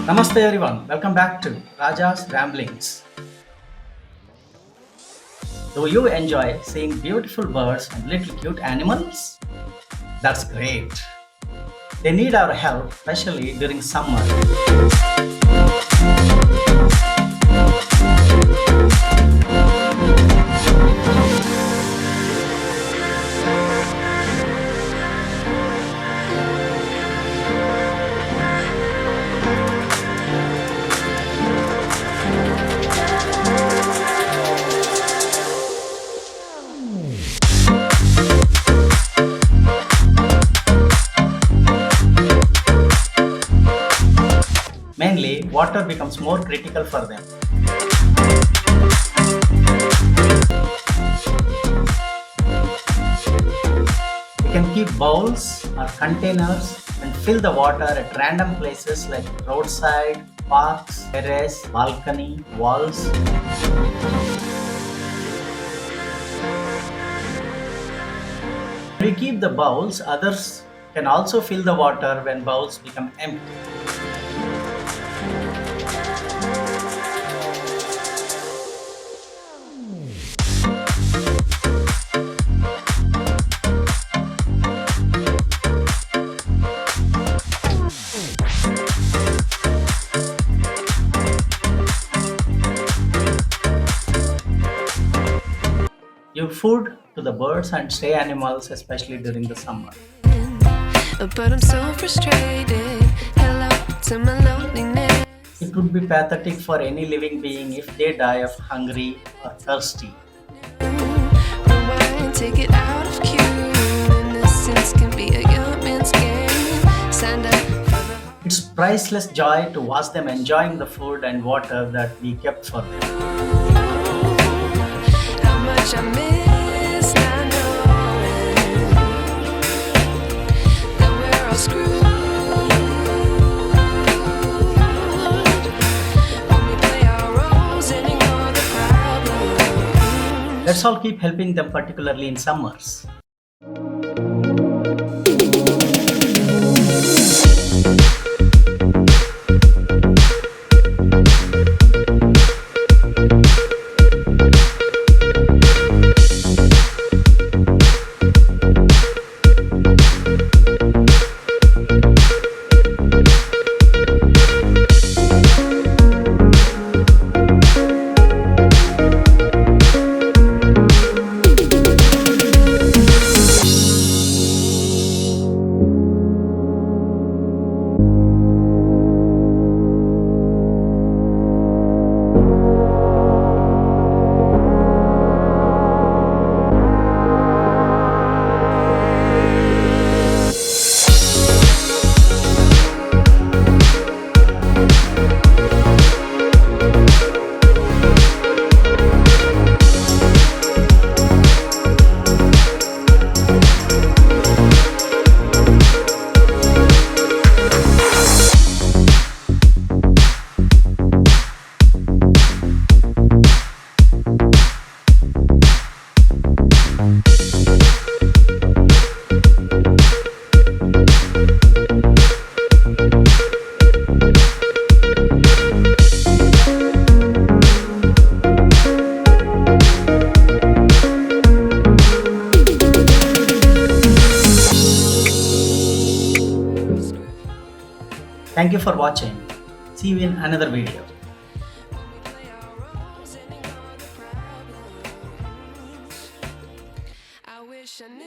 Namaste everyone, welcome back to Raja's Ramblings. Do you enjoy seeing beautiful birds and little cute animals? That's great. They need our help, especially during summer. Mainly, water becomes more critical for them. You can keep bowls or containers and fill the water at random places like roadside, parks, terrace, balcony, walls. When we keep the bowls, others can also fill the water when bowls become empty. Give food to the birds and stray animals, especially during the summer. But I'm so frustrated. Hello to my loneliness. It would be pathetic for any living being if they die of hungry or thirsty. Rewind, take it out of cue. Innocence can be a young man's game. Signed up for the It's priceless joy to watch them enjoying the food and water that we kept for them. how much I miss not knowing that we're all screwed. When we play our roles and ignore the problem. Let's all keep helping them, particularly in summers. Thank you for watching. See you in another video. I wish I knew.